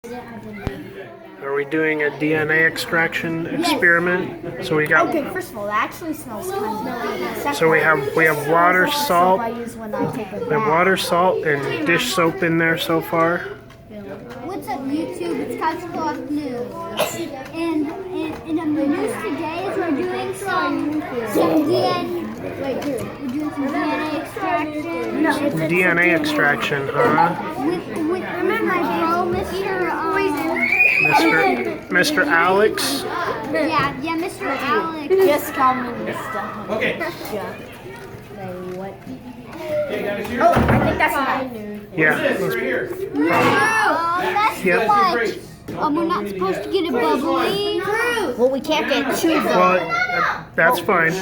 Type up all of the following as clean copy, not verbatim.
Are we doing a DNA extraction experiment? So we got. Okay, first of all, that actually smells kind of good. So we have water, salt. I use when I take a We have water, salt, and dish soap in there so far. What's up, YouTube? It's Coscloth News. And in the news today is we're doing some DNA. Wait, here. We're doing some DNA extraction. No, DNA extraction, huh? With remember my bro, Mr. Alex. Yeah, Mr. Alex. just call me Mr. Okay. What? Hey guys, here's Oh, I think that's enough. Yeah. this right here. No, that's Yep. too much. We're not supposed to get it bubbly. Well, we can't get too Well, that's fine.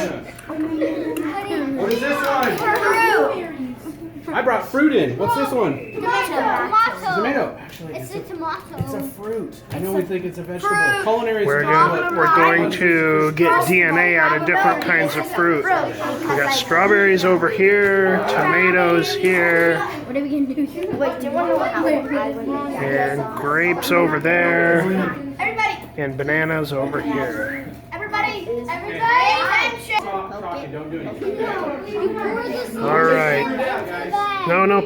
What is this one? I brought fruit in. What's this one? Tomato. Tomato. Actually, It's a tomato. it's a fruit. I know we think it's a vegetable. Culinary is We're going to get DNA out of different kinds of fruit. We got strawberries over here, tomatoes here, What are we gonna do here? Wait, do you want to know what happened? and grapes over there, Everybody, and bananas over here. everybody, attention. Stop talking. Don't do anything. You pour this All right. No,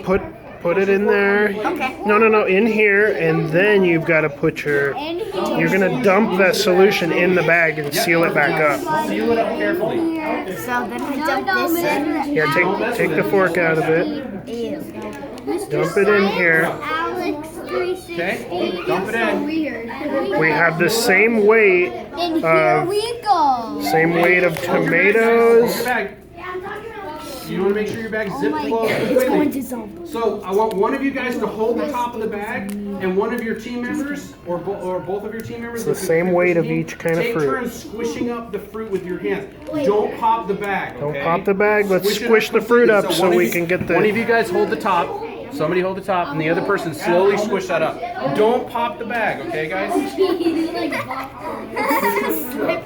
put it in there. Okay. No, in here, and then you've got to put your. in here. You're gonna dump that solution in the bag and seal it back up. Seal it up carefully. So then we dump this in. Yeah, take the fork out of it. Ew. Dump it in here. Alex 360. Okay, dump it in. Weird. We have the same weight, And here we go. same weight of tomatoes. Your bag. You want to make sure your bag's zipped my closed God. completely. So I want one of you guys to hold the top of the bag, and one of your team members, or both of your team members, It's the same weight of each kind of take fruit. turns squishing up the fruit with your hands. Don't pop the bag. Don't okay? pop the bag. Let's Squish it squish the fruit completely. up so one of we you- can get One of the. you guys hold the top. Somebody hold the top, and the other person slowly squish that up. Don't pop the bag, okay, guys?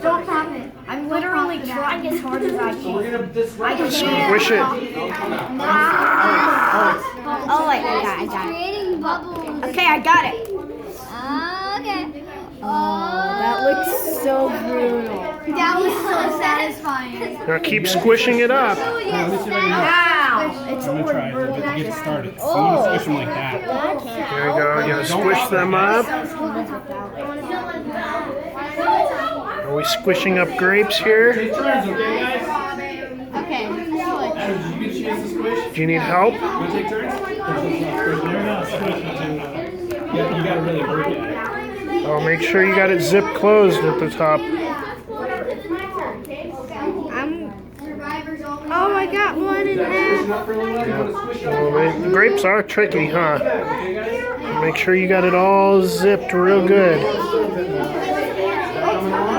Don't pop it. I'm literally trying as hard as I So can. we're gonna disrupt. Squish it. Oh, wait, I got it. Creating bubbles. Okay, I got it. Okay. That looks so brutal. That was so satisfying. Now keep squishing it up. Ow! It's a I'm gonna try word. to get started. So you want to squish them like that. There you go. You gotta squish them up. Are we squishing up grapes here? Take turns, okay, guys? Okay. Adam, did you get a chance to squish? Do you need help? You wanna take turns? They're not squishing to. You gotta really work it. Oh, make sure you got it zip closed at the top. Oh, I got one in there. Squish up for a little while. You wanna squish up? Well, the grapes are tricky, huh? Okay, guys? Make sure you got it all zipped real good.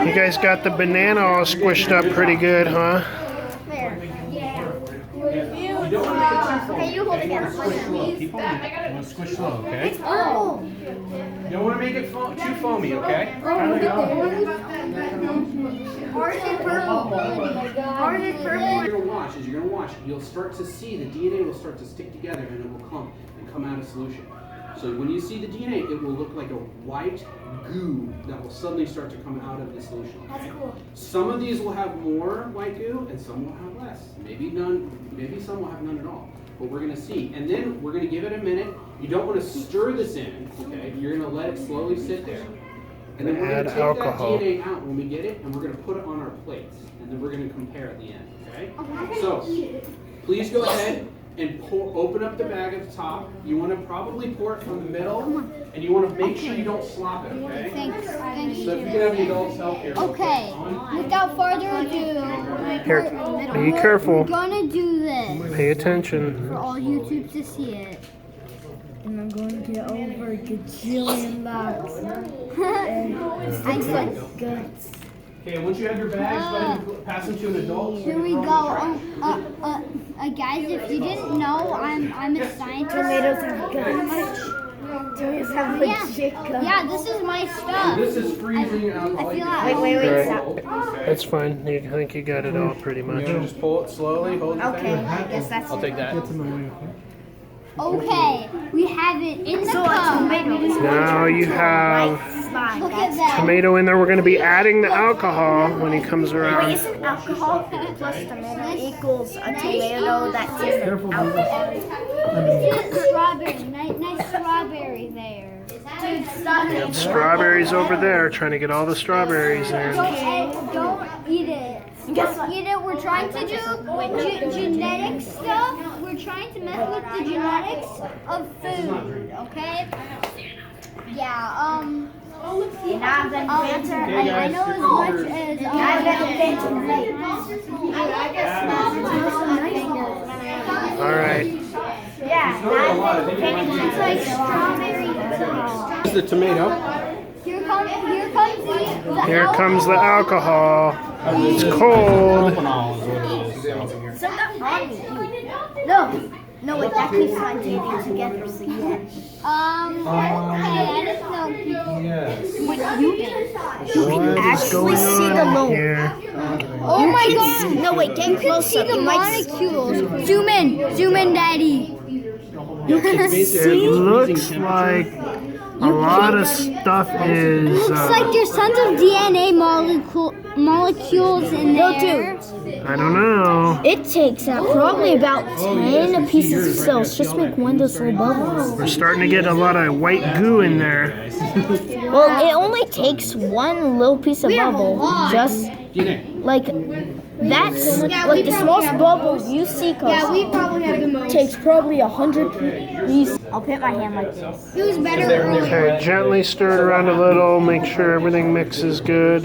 You guys got the banana all squished up pretty good, huh? You don't wanna make it too full. Okay, you hold it again. Squish slow. Keep holding it. You wanna squish slow, okay? Oh. You don't wanna make it too foamy, okay? Orange and purple. Orange and purple. You're gonna watch, you'll start to see the DNA will start to stick together and it will come out of solution. So when you see the DNA, it will look like a white goo that will suddenly start to come out of the solution. That's cool. Some of these will have more white goo and some will have less. Maybe none, maybe some will have none at all. But we're gonna see. And then we're gonna give it a minute. You don't wanna stir this in, okay? You're gonna let it slowly sit there. And then we're Add gonna take alcohol. that DNA out when we get it and we're gonna put it on our plates. And then we're gonna compare at the end, okay? So, please go ahead and open up the bag at the top. You wanna probably pour it from the middle and you wanna make sure you don't slop it, okay? Thanks. So if you can have the adults help here. Okay. Without further ado, Here, be careful. we're gonna do this Pay attention. for all YouTube to see it. And I'm going to get over a gajillion bucks. I'm good. Guts. Okay, once you have your bags, go ahead and pass them to an adult. Here we go. Guys, if you didn't know, I'm a scientist. Tomatoes have guts. Tomatoes have legit guts. Yeah, this is my stuff. This is freezing alcohol. I feel You like- Wait, stop. That's fine. I think you got it all pretty You're much. gonna just pull it slowly, hold the Okay, thing. I guess that's I'll take that. Okay, we have it in the cup. Now you have Look at that. tomato in there. We're going to be adding the alcohol when he comes around. Isn't alcohol plus tomato equals a tomato that's in Careful, alcohol? Strawberry, nice strawberry there. Strawberries over there, trying to get all the strawberries in. Don't eat it. Don't eat it. We're trying to do genetic stuff. We're trying to mess with the genetics of food. Okay? Yeah. I know as much as All right. it's like strawberry. Here's the tomato. Here comes the Here comes the alcohol. It's cold. No, wait, that keeps on dating together, so yeah. okay, I just know. Yes. What is going on here? Oh my god! No, wait, get You can close see up. the You might molecules. Zoom in, daddy. You can It see. looks like a lot of stuff is. Looks like there's tons of DNA molecules in there. I don't know. It takes probably about 10 pieces of cells. Just make one of those little bubbles. We're starting to get a lot of white goo in there. Well, it only takes one little piece of bubble. Just like that's like the smallest bubble you see. Yeah, we probably have the most. Takes probably 100 pieces. I'll put my hand like this. It was better earlier. Okay, gently stir it around a little. Make sure everything mixes good.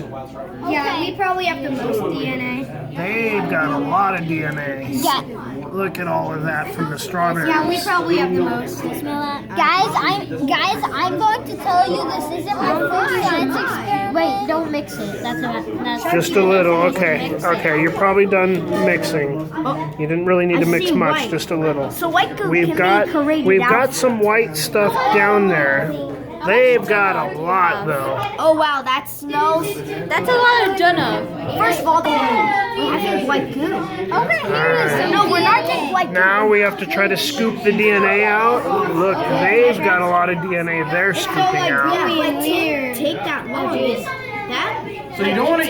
Yeah, we probably have the most DNA. They've got a lot of DNA. Yeah. Look at all of that from the strawberries. Yeah, we probably have the most. Smell that? Guys, I'm going to tell you this isn't my first science experiment. Wait, don't mix it. That's Just a little. Okay. Okay, you're probably done mixing. You didn't really need to mix see much. white. Just a little. So white goo We've can got be created we've out. got some white stuff down there. They've got a lot though. Oh wow, that's a lot of Jenna. First of all, we have white goo. No, we're not getting white goo. Now we have to try to scoop the DNA out. Look, they've got a lot of DNA they're scooping out. Take that long. So you don't want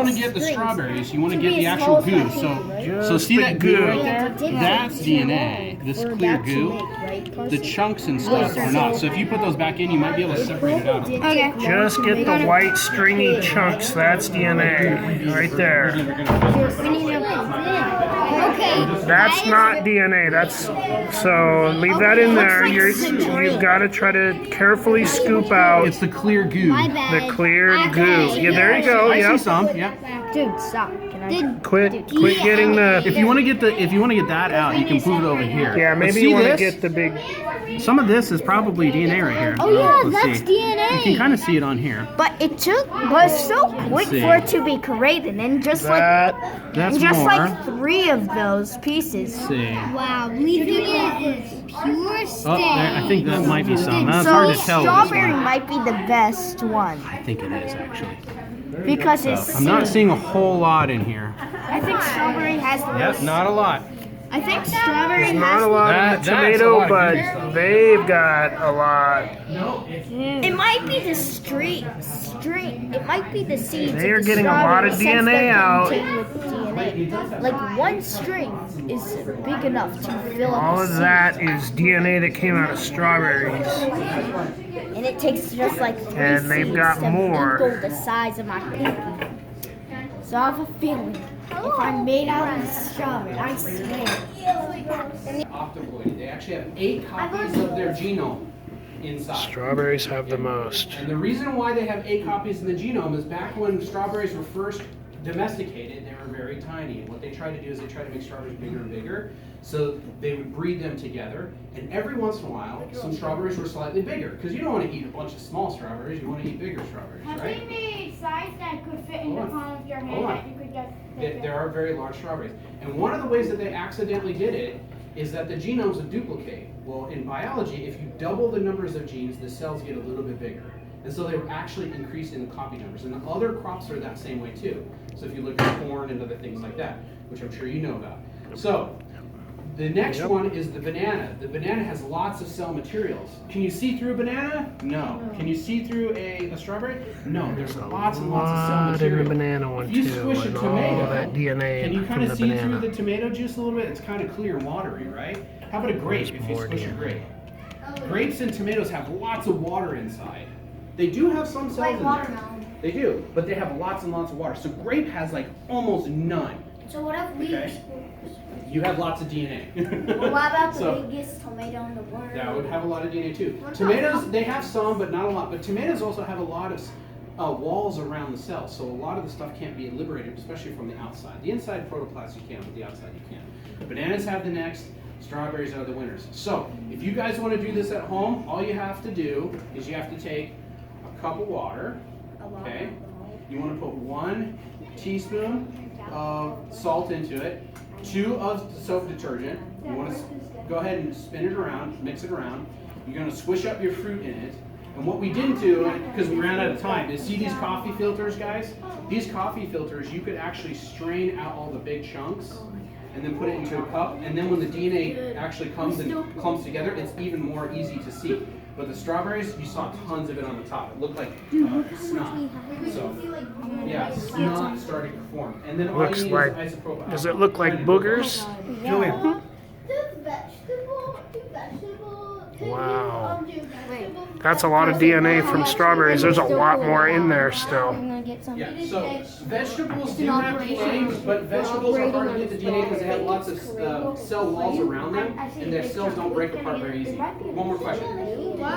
to get the strawberries. You want to get the actual goo. So see that goo right there? That's DNA. This clear goo. The chunks and stuff are not. So if you put those back in, you might be able to separate it out. Okay. Just get the white stringy chunks. That's DNA right there. Okay. That's not DNA. That's so leave that in there. You've got to try to carefully scoop out It's the clear goo. My bad. the clear goo. Yeah, there you go. I see Yep. some. Yeah. Dude, stop. Quit getting the. If you want to get that out, you can move it over here. Yeah, But maybe see you want to this? get the big. Some of this is probably DNA right here. Oh yeah, Let's that's see. DNA. You can kind of see it on here. But it was so quick see. for it to be created, and just That That's just more. like 3 of those pieces. Let's see. Wow, leaving it is pure stain. Oh, there, I think that might be some. That's So hard to tell with this strawberry one. might be the best one I think it is actually. because it's. I'm not seeing a whole lot in here. I think strawberry has the most. not a lot. I think strawberry not a lot in That's the a tomato, lot of but good stuff. they've got a lot. It might be the string. It might be the seeds. They are of the getting a lot of strawberry since DNA they're out. contained with DNA. Like one string is big enough to fill up All a of seed. that is DNA that came out of strawberries. And it takes just like 3 And they've seeds got to more. equal the size of my pinky. So I have a feeling if I'm made out of strawberry, I swear. Optoid. They actually have 8 copies of their genome inside. Strawberries have the most. And the reason why they have 8 copies in the genome is back when strawberries were first domesticated, they were very tiny. And what they try to do is they try to make strawberries bigger and bigger. So they would breed them together. And every once in a while, some strawberries were slightly bigger. Because you don't want to eat a bunch of small strawberries, you want to eat bigger strawberries, right? made size that could fit in Hold the on. palm of your Hold on. hand that you could just There are very large strawberries. And one of the ways that they accidentally did it is that the genomes would duplicate. Well, in biology, if you double the numbers of genes, the cells get a little bit bigger. And so they were actually increasing the copy numbers. And the other crops are that same way too. So if you look at corn and other things like that, which I'm sure you know about. So The next Yep. one is the banana. The banana has lots of cell materials. Can you see through a banana? No. Can you see through a strawberry? No. There's lots and lots of cell lot in material. the banana one If you too, squish a and tomato, all that DNA can you from kind the of see banana. through the tomato juice a little bit? It's kind of clear and watery, right? How about a grape There's if you more squish a DNA. grape? Grapes and tomatoes have lots of water inside. They do have some cells in there. They do, but they have lots and lots of water. So grape has like almost none. So what if we? Okay. You have lots of DNA. Well, what about the So- biggest tomato in the world? That would have a lot of DNA too. Tomatoes, they have some, but not a lot. But tomatoes also have a lot of walls around the cells, so a lot of the stuff can't be liberated, especially from the outside. The inside protoplasm you can, but the outside you can't. Bananas have the next. Strawberries are the winners. So if you guys want to do this at home, all you have to do is you have to take a cup of water. Okay. You want to put 1 teaspoon of salt into it, 2 of soap detergent. You want to go ahead and spin it around, mix it around. You're going to swish up your fruit in it. And what we didn't do, because we ran out of time, is see these coffee filters, guys? These coffee filters, you could actually strain out all the big chunks and then put it into a cup. And then when the DNA actually comes and clumps together, it's even more easy to see. But the strawberries, you saw tons of it on the top. It looked like snot. So, yeah, snot starting to form. And then all Looks you need like- is isopropyl Does it alcohol. look like boogers? Julian. Wow. That's a lot of DNA from strawberries. There's a lot more in there still. I'm gonna get some. Yeah, so vegetables do have DNA, but vegetables are hard to get the DNA because they have lots of cell walls around them, and their cells don't break apart very easy. One more question. What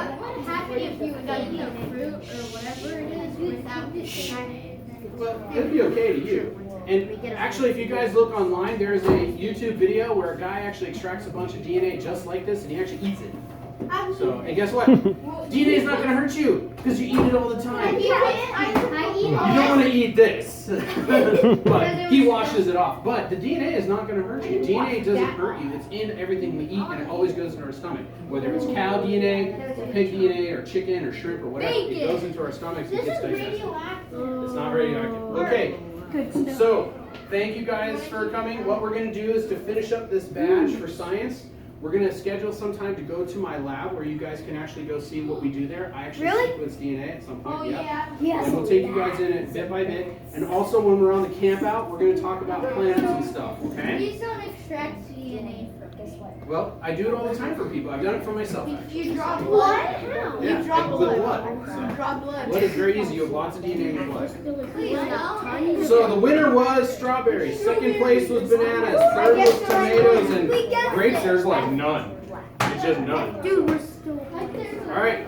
happened if you eat the fruit or whatever it is without the DNA? Well, it'd be okay to you. And actually, if you guys look online, there's a YouTube video where a guy actually extracts a bunch of DNA just like this, and he actually eats it. So, and guess what? DNA is not going to hurt you because you eat it all the time. You don't want to eat this. But he washes it off. But the DNA is not going to hurt you. DNA doesn't hurt you. It's in everything we eat, and it always goes into our stomach. Whether it's cow DNA, or pig DNA, or chicken, or shrimp, or whatever, it goes into our stomachs and gets digested. It's not radioactive. Okay. So, thank you guys for coming. What we're going to do is to finish up this badge for science. We're going to schedule some time to go to my lab where you guys can actually go see what we do there. I actually sequence DNA at some point. Oh, yeah. yeah. And we'll take you guys in it bit by bit. And also when we're on the camp out, we're going to talk about plants and stuff, okay? Please don't extract DNA from this way. Well, I do it all the time for people. I've done it for myself. Actually. You draw blood? Yeah, You draw with blood. blood. You draw blood. Blood is very easy. You have lots of DNA in your blood. Please don't. So the winner was strawberries. Second place was bananas. Third was tomatoes, and grapes. There's like none. It's just none. Dude, we're still. All right.